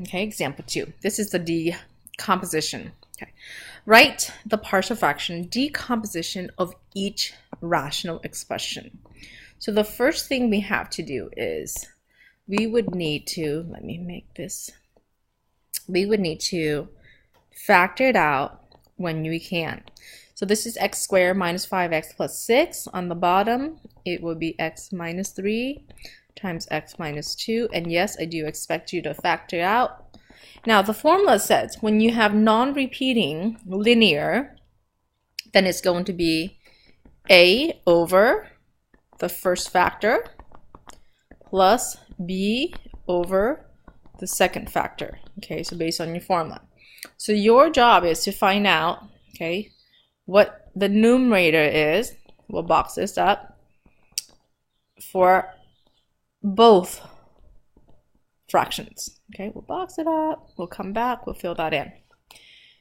Okay, example 2. This is the decomposition. Okay. Write the partial fraction decomposition of each rational expression. So the first thing we have to do is we would need to, let me make this, we would need to factor it out when we can. So this is x squared minus 5x plus 6. On the bottom, it will be x minus 3 times x minus 2. And yes, I do expect you to factor out. Now, the formula says when you have non-repeating linear, then it's going to be a over the first factor plus b over the second factor. Okay, so based on your formula. So your job is to find out, okay, what the numerator is. We'll box this up for both fractions. Okay, we'll box it up, we'll come back, we'll fill that in.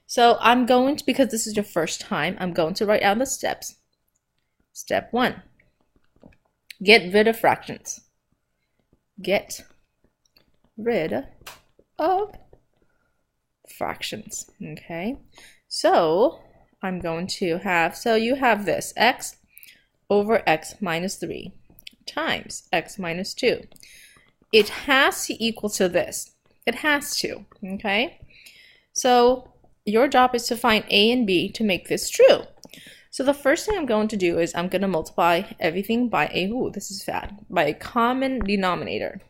So I'm going to, because this is your first time, I'm going to write down the steps. Step 1, get rid of fractions. Get rid of fractions. Okay, so I'm going to have, so you have this x over x minus 3 times x minus 2. It has to equal to this. It has to, okay? So your job is to find a and b to make this true. So the first thing I'm going to do is I'm going to multiply everything by a, ooh, this is bad, by a common denominator.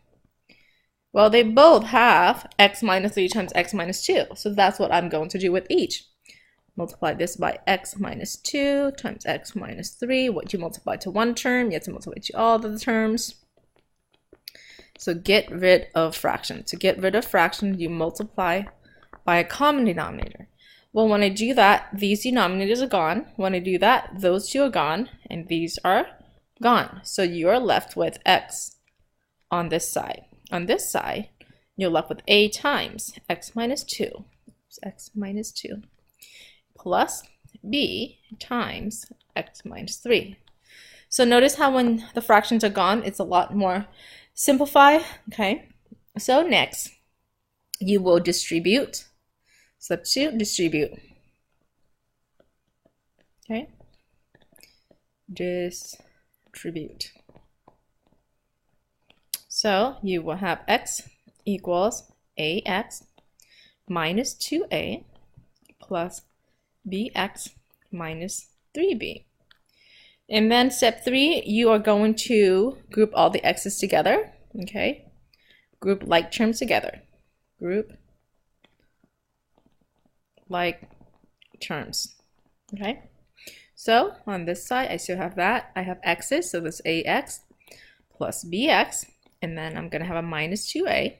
Well, they both have x minus 3 times x minus 2. So that's what I'm going to do with each. Multiply this by x minus 2 times x minus 3. What you multiply to one term, you have to multiply to all of the terms. So get rid of fractions. To get rid of fractions, you multiply by a common denominator. Well, when I do that, these denominators are gone. When I do that, those two are gone, and these are gone. So you're left with x on this side. On this side, you're left with a times x minus 2. X minus 2 plus b times x minus 3. So notice how when the fractions are gone, it's a lot more simplified. Okay, so next you will distribute. Step 2, distribute. Okay, distribute. So you will have x equals ax minus 2a plus bx minus 3b. And then step 3, you are going to group all the x's together. Okay, group like terms together. Group like terms. Okay, so on this side I still have that. I have x's, so this ax plus bx, and then I'm going to have a minus 2a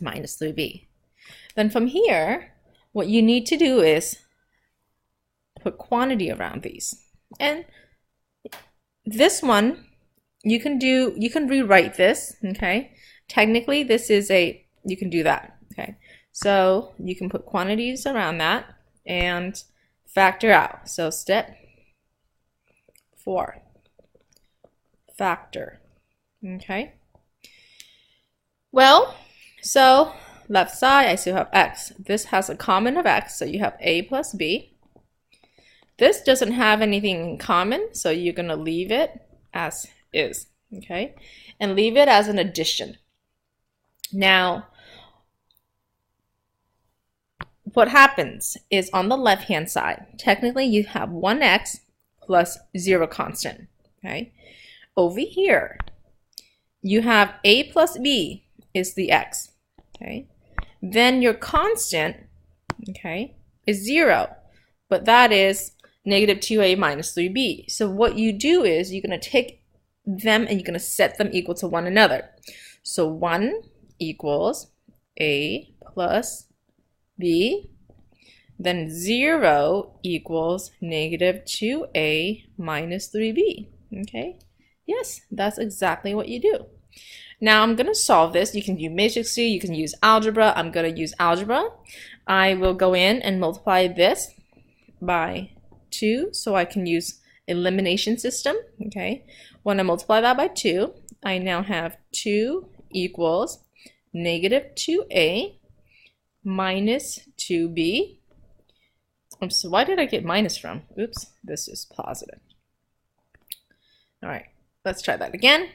minus 3b. Then from here, what you need to do is put quantity around these. And this one, you can rewrite this, okay? Technically, this is you can do that, okay? So you can put quantities around that and factor out. So step 4, factor, okay? Well, so left side, I still have x. This has a common of x, so you have a plus b. This doesn't have anything in common, so you're going to leave it as is, okay? And leave it as an addition. Now, what happens is on the left-hand side, technically you have 1x plus 0 constant, okay? Over here, you have a plus b is the x, okay? Then your constant, okay, is 0, but that is negative 2a minus 3b. So what you do is you're going to take them and you're going to set them equal to one another. So 1 equals a plus b, then 0 equals negative 2a minus 3b. Okay, yes, that's exactly what you do. Now I'm going to solve this. You can use matrix C, you can use algebra. I'm going to use algebra. I will go in and multiply this by 2, so I can use elimination system. Okay, when I multiply that by 2, I now have 2 equals negative 2a minus 2b. So why did I get minus from? Oops, this is positive. All right, let's try that again.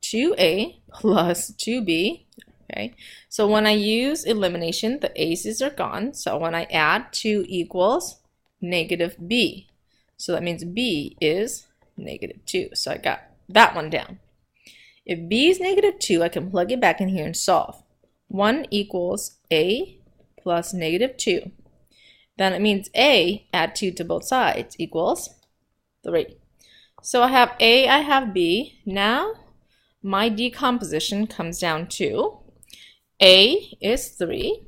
2a plus 2b. Okay, so when I use elimination, the a's are gone. So when I add 2 equals negative b. So that means b is negative 2. So I got that one down. If b is negative 2, I can plug it back in here and solve. 1 equals a plus negative 2. Then it means a, add 2 to both sides, equals 3. So I have a, I have b. Now my decomposition comes down to a is 3,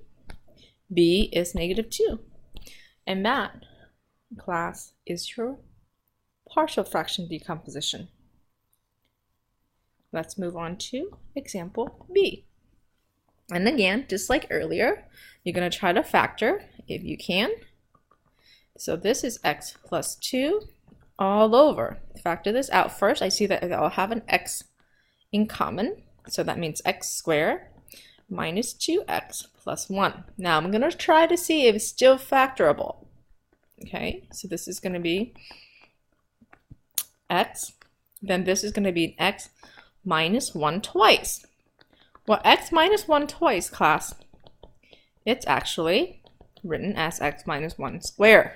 b is negative 2. And that, class, is your partial fraction decomposition. Let's move on to example B. And again, just like earlier, you're going to try to factor if you can. So this is x plus 2 all over. Factor this out first. I see that I'll have an x in common. So that means x squared minus 2x plus 1. Now I'm going to try to see if it's still factorable. Okay, so this is going to be x. Then this is going to be an x minus 1 twice. Well, x minus 1 twice, class, it's actually written as x minus 1 squared.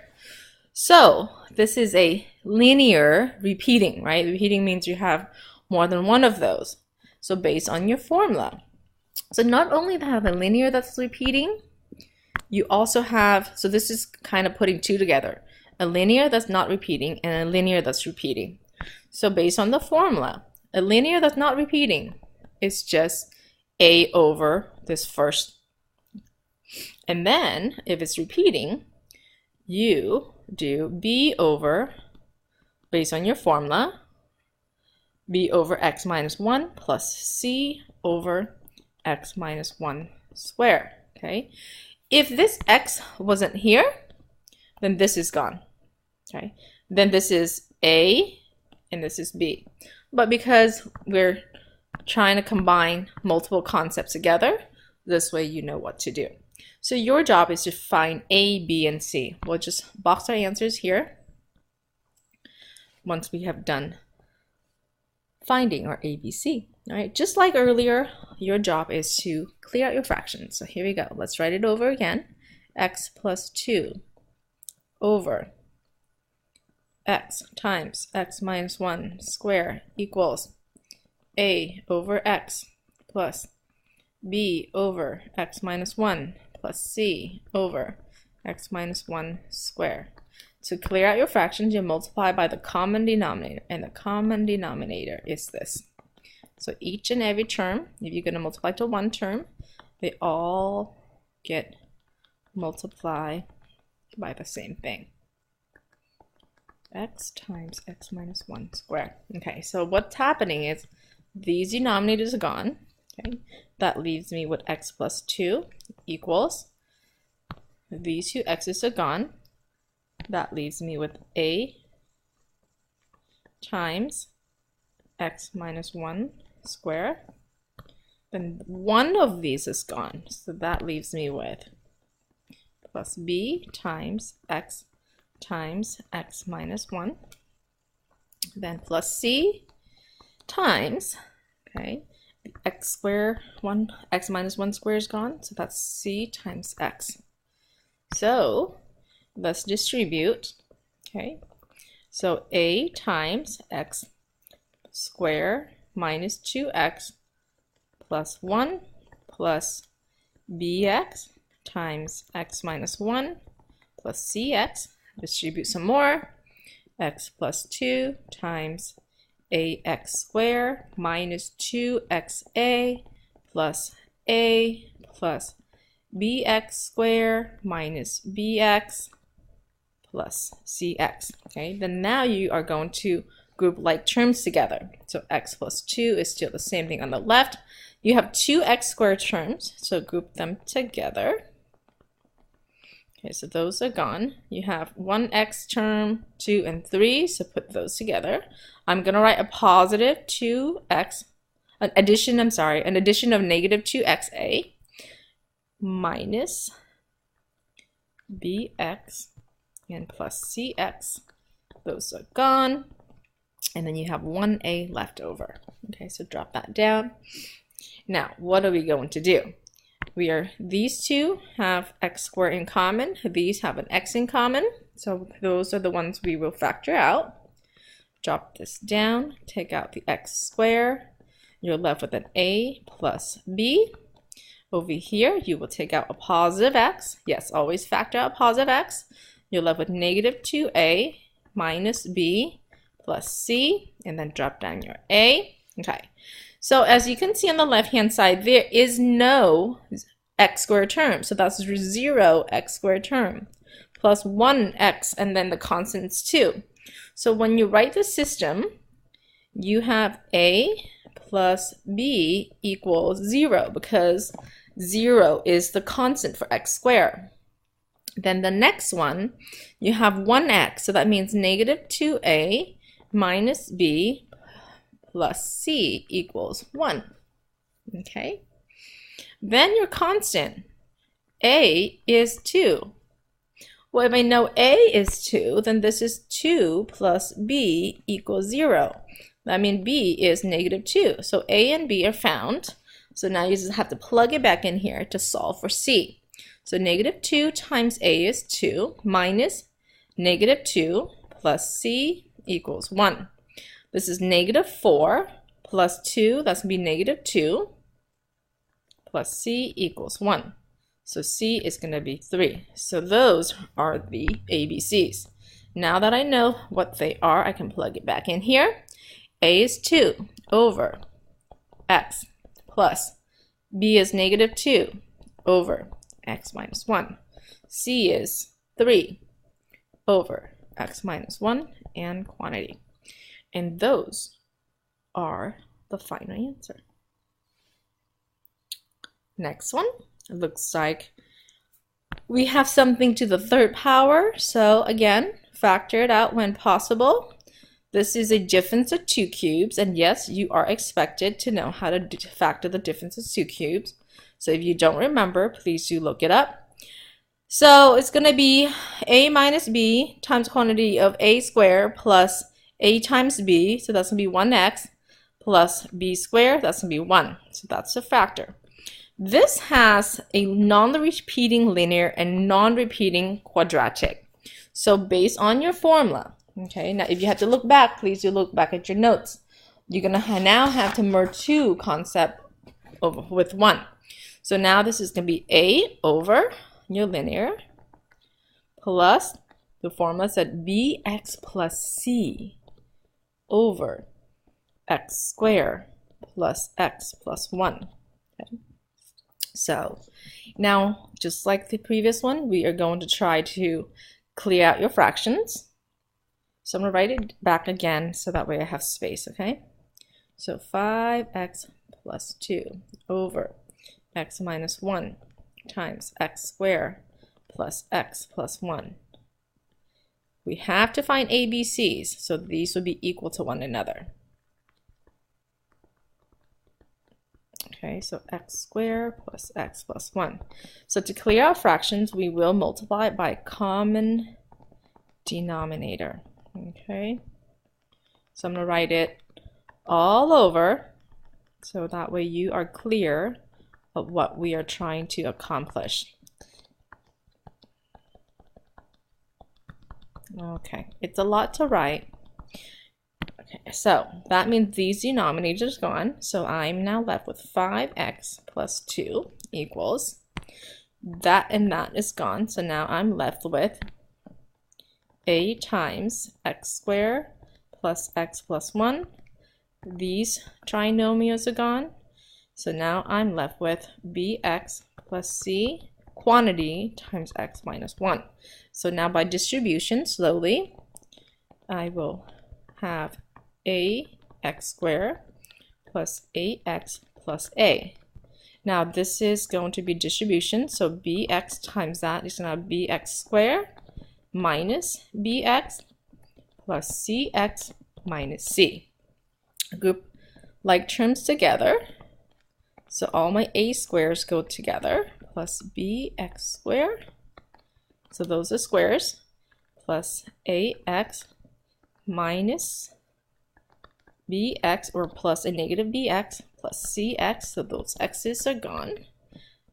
So this is a linear repeating, right? Repeating means you have more than one of those. So based on your formula. So not only have a linear that's repeating, you also have, so this is kind of putting two together, a linear that's not repeating and a linear that's repeating. So based on the formula, a linear that's not repeating is just a over this first. And then if it's repeating, you do b over, based on your formula, b over x minus 1 plus c over x minus 1 squared. Okay. If this x wasn't here, then this is gone. Okay. Then this is a and this is b. But because we're trying to combine multiple concepts together, this way you know what to do. So your job is to find a, b, and c. We'll just box our answers here once we have done finding our a, b, c. All right, just like earlier, your job is to clear out your fractions. So here we go. Let's write it over again. X plus 2 over x times x minus 1 squared equals a over x plus b over x minus 1 plus c over x minus 1 squared. To clear out your fractions, you multiply by the common denominator, and the common denominator is this. So each and every term, if you're going to multiply to one term, they all get multiplied by the same thing. X times x minus 1 squared. Okay, so what's happening is these denominators are gone. Okay, that leaves me with x plus 2 equals, these two x's are gone. That leaves me with a times x minus 1 squared. Then one of these is gone, so that leaves me with plus b times x minus 1. Then plus c times, okay, the x squared, x minus 1 squared is gone, so that's c times x. So let's distribute. Okay, so a times x squared minus 2x plus 1 plus bx times x minus 1 plus cx. Distribute some more. X plus 2 times ax squared minus 2xa plus a plus bx squared minus bx plus cx. Okay, then now you are going to group like terms together. So x plus 2 is still the same thing on the left. You have two x squared terms, so group them together. Okay, so those are gone. You have one x term, 2 and 3, so put those together. I'm going to write a positive 2x, an addition of negative 2xa. minus bx and plus cx. Those are gone. And then you have 1a left over. Okay, so drop that down. Now, what are we going to do? These two have x squared in common. These have an x in common. So those are the ones we will factor out. Drop this down, take out the x squared. You're left with an a plus b. Over here, you will take out a positive x. Yes, always factor out positive x. You're left with negative 2a minus b plus c, and then drop down your a. Okay, so as you can see on the left-hand side, there is no x squared term. So that's 0 x squared term plus 1x, and then the constant's 2. So when you write the system, you have a plus b equals 0 because 0 is the constant for x squared. Then the next one, you have 1x, so that means negative 2a minus b plus c equals 1. Okay? Then your constant, a is 2. Well, if I know a is 2, then this is 2 plus b equals 0. That means b is negative 2. So a and b are found. So now you just have to plug it back in here to solve for c. So negative 2 times a is 2 minus negative 2 plus c equals 1. This is negative 4 plus 2, that's going to be negative 2, plus c equals 1. So c is going to be 3. So those are the ABCs. Now that I know what they are, I can plug it back in here. A is 2 over x plus b is negative 2 over x minus 1. C is 3 over x minus 1 and quantity. And those are the final answer. Next one, it looks like we have something to the third power. So again, factor it out when possible. This is a difference of 2 cubes, and yes, you are expected to know how to factor the difference of 2 cubes. So if you don't remember, please do look it up. So it's going to be a minus b times quantity of a squared plus a times b, so that's going to be 1x, plus b squared, that's going to be 1. So that's a factor. This has a non-repeating linear and non-repeating quadratic. So based on your formula, okay, now if you have to look back, please do look back at your notes. You're going to now have to merge 2 concepts with 1. So now this is going to be a over your linear plus the formula said bx plus c over x squared plus x plus 1. Okay. So now, just like the previous one, we are going to try to clear out your fractions. So I'm going to write it back again so that way I have space, okay? So 5x plus 2 over x minus 1 times x squared plus x plus 1. We have to find ABCs, so these will be equal to one another. Okay, so x squared plus x plus 1. So to clear out fractions, we will multiply it by a common denominator. Okay, so I'm going to write it all over so that way you are clear of what we are trying to accomplish. Okay, it's a lot to write. Okay, so that means these denominators are gone. So I'm now left with 5x plus 2 equals that, and that is gone. So now I'm left with a times x squared plus x plus 1. These trinomials are gone. So now I'm left with bx plus c quantity times x minus 1. So now by distribution, slowly, I will have ax squared plus ax plus a. Now this is going to be distribution, so bx times that is going to be bx squared minus bx plus cx minus c. Group like terms together. So all my a squares go together, plus bx squared, so those are squares, plus ax minus bx, or plus a negative bx, plus cx, so those x's are gone.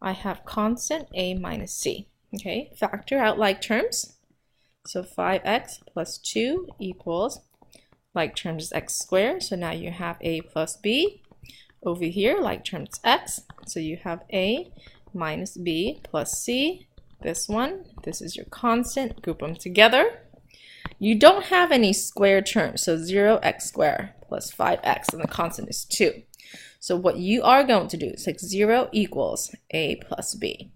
I have constant a minus c. Okay, factor out like terms. So 5x plus 2 equals like terms is x squared. So now you have a plus b. Over here, like terms x. So you have a minus b plus c. This one, this is your constant. Group them together. You don't have any square terms. So 0x squared plus 5x, and the constant is 2. So what you are going to do is like 0 equals a plus b.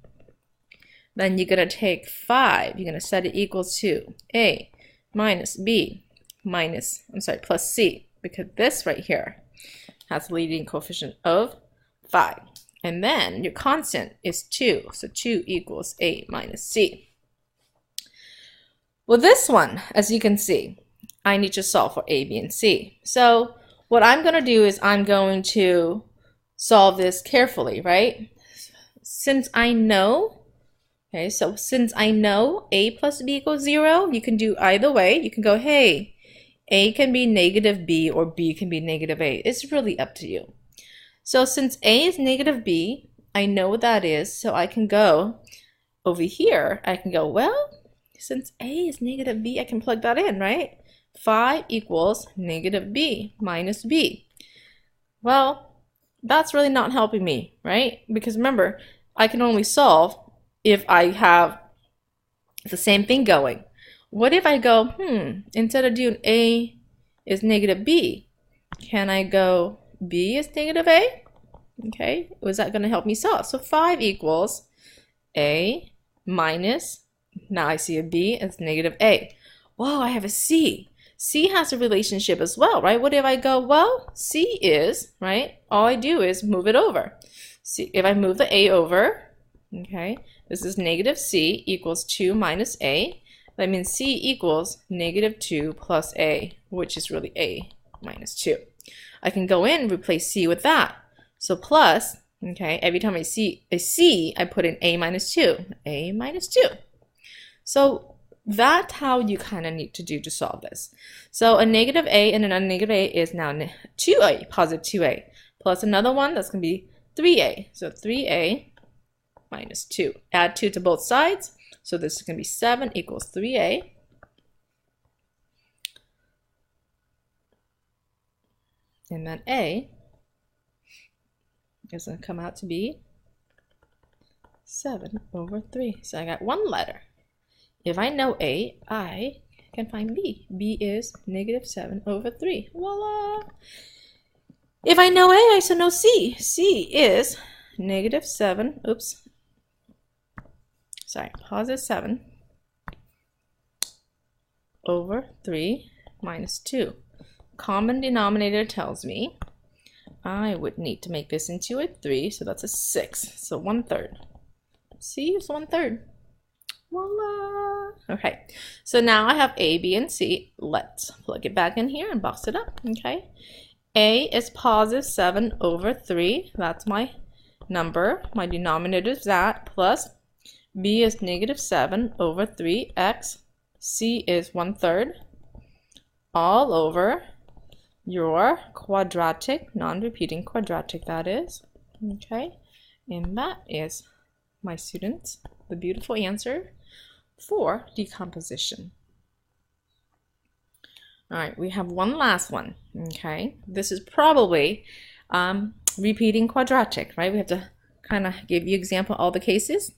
Then you're going to take 5. You're going to set it equal to a minus b minus, plus c, because this right here has a leading coefficient of 5. And then your constant is 2. So 2 equals a minus c. Well, this one, as you can see, I need to solve for a, b, and c. So what I'm going to do is I'm going to solve this carefully, right? Since I know a plus b equals 0, you can do either way. You can go, hey, a can be negative b or b can be negative a. It's really up to you. So since a is negative b, I know what that is. So I can go over here. I can go, well, since a is negative b, I can plug that in, right? 5 equals negative b minus b. Well, that's really not helping me, right? Because remember, I can only solve if I have the same thing going. What if I go, instead of doing a is negative b, can I go b is negative a? Okay, was that going to help me solve? So 5 equals a minus, now I see a b as negative a. Whoa, I have a c. C has a relationship as well, right? What if I go, well, C is, right? All I do is move it over. See, if I move the A over, okay, this is negative C equals 2 minus A. That means C equals negative 2 plus A, which is really A minus 2. I can go in and replace C with that. So plus, okay, every time I see a C, I put in A minus 2. A minus 2. So that's how you kind of need to do to solve this. So a negative a and a negative a is now 2a, positive 2a, plus another one that's going to be 3a. So 3a minus 2. Add 2 to both sides. So this is going to be 7 equals 3a. And then a is going to come out to be 7 over 3. So I got one letter. If I know A, I can find B. B is negative 7 over 3. Voila! If I know A, I should know C. C is negative 7, positive 7 over 3 minus 2. Common denominator tells me I would need to make this into a 3, so that's a 6. So 1/3. C is 1/3. Voila! Okay, so now I have A, B, and C. Let's plug it back in here and box it up, okay? A is positive 7 over 3. That's my number. My denominator is that, plus B is negative 7 over 3x. C is 1/3. All over your quadratic, non-repeating quadratic, that is. Okay, and that is, my students, the beautiful answer for decomposition. All right, we have one last one. Okay, this is probably repeating quadratic, right? We have to kind of give you example all the cases.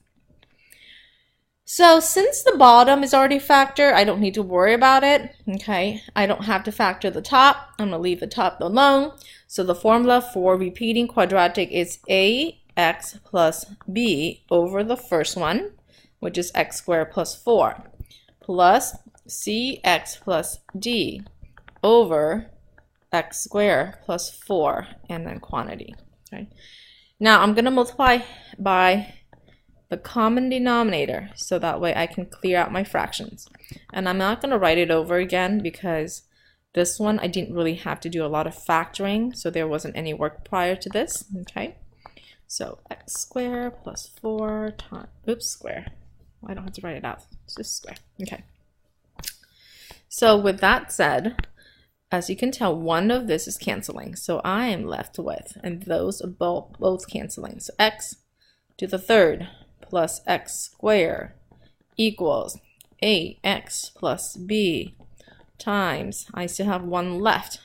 So since the bottom is already factored, I don't need to worry about it. Okay, I don't have to factor the top. I'm gonna leave the top alone. So the formula for repeating quadratic is ax plus b over the first one, which is x squared plus 4, plus cx plus d over x squared plus 4, and then quantity. Okay. Now I'm going to multiply by the common denominator, so that way I can clear out my fractions. And I'm not going to write it over again because this one I didn't really have to do a lot of factoring, so there wasn't any work prior to this. Okay. So x squared plus 4 times, oops, square. I don't have to write it out, it's just square. Okay. So with that said, as you can tell, one of this is canceling. So I am left with, and those are both canceling. So x to the third plus x squared equals ax plus b times, I still have one left.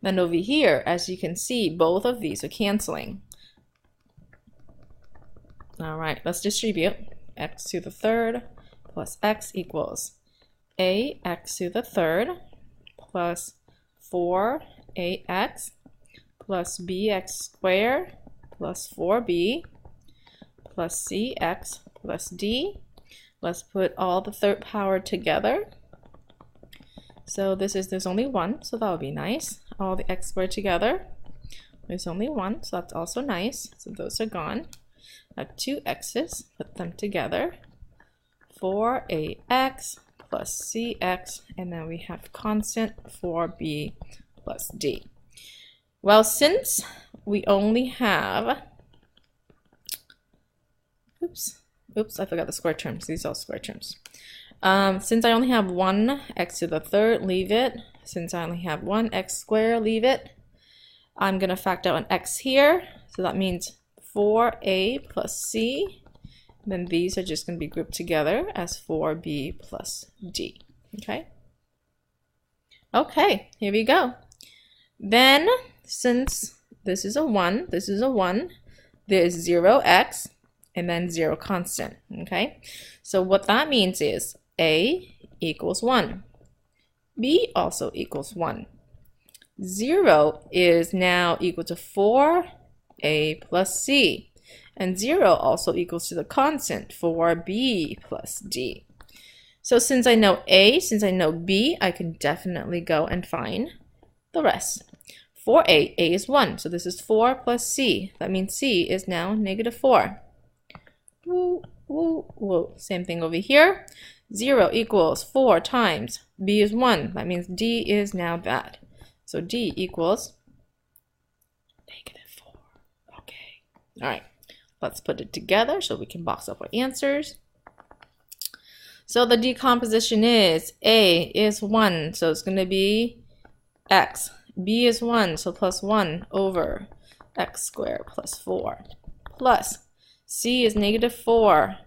Then over here, as you can see, both of these are canceling. All right, let's distribute. X to the third plus x equals ax to the third plus 4ax plus bx squared plus 4b plus cx plus d. Let's put all the third power together. So there's only one, so that would be nice. All the x squared together. There's only one, so that's also nice. So those are gone. I have two x's, put them together. 4ax plus cx, and then we have constant 4b plus d. Well, since we only have, oops, I forgot the square terms. These are all square terms. Since I only have one x to the third, leave it. Since I only have one x squared, leave it. I'm going to factor out an x here, so that means 4a plus c. Then these are just going to be grouped together as 4b plus d. Okay? Okay, here we go. Then, since this is a 1, this is a 1, there's 0x, and then 0 constant. Okay? So what that means is a equals 1. B also equals 1. 0 is now equal to 4a plus c. And 0 also equals to the constant 4b plus d. So since I know a, since I know b, I can definitely go and find the rest. For a is 1. So this is 4 plus c. That means c is now -4. Woo, woo, woo. Same thing over here. 0 equals 4 times b is 1. That means d is now that. So d equals -4. Okay. All right. Let's put it together so we can box up our answers. So the decomposition is a is 1. So it's going to be x. B is 1. So plus 1 over x squared plus 4. Plus c is -4.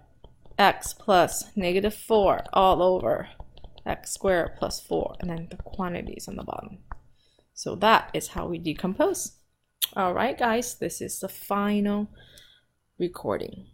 X plus -4 all over x squared plus 4, and then the quantities on the bottom. So that is how we decompose. All right, guys, this is the final recording.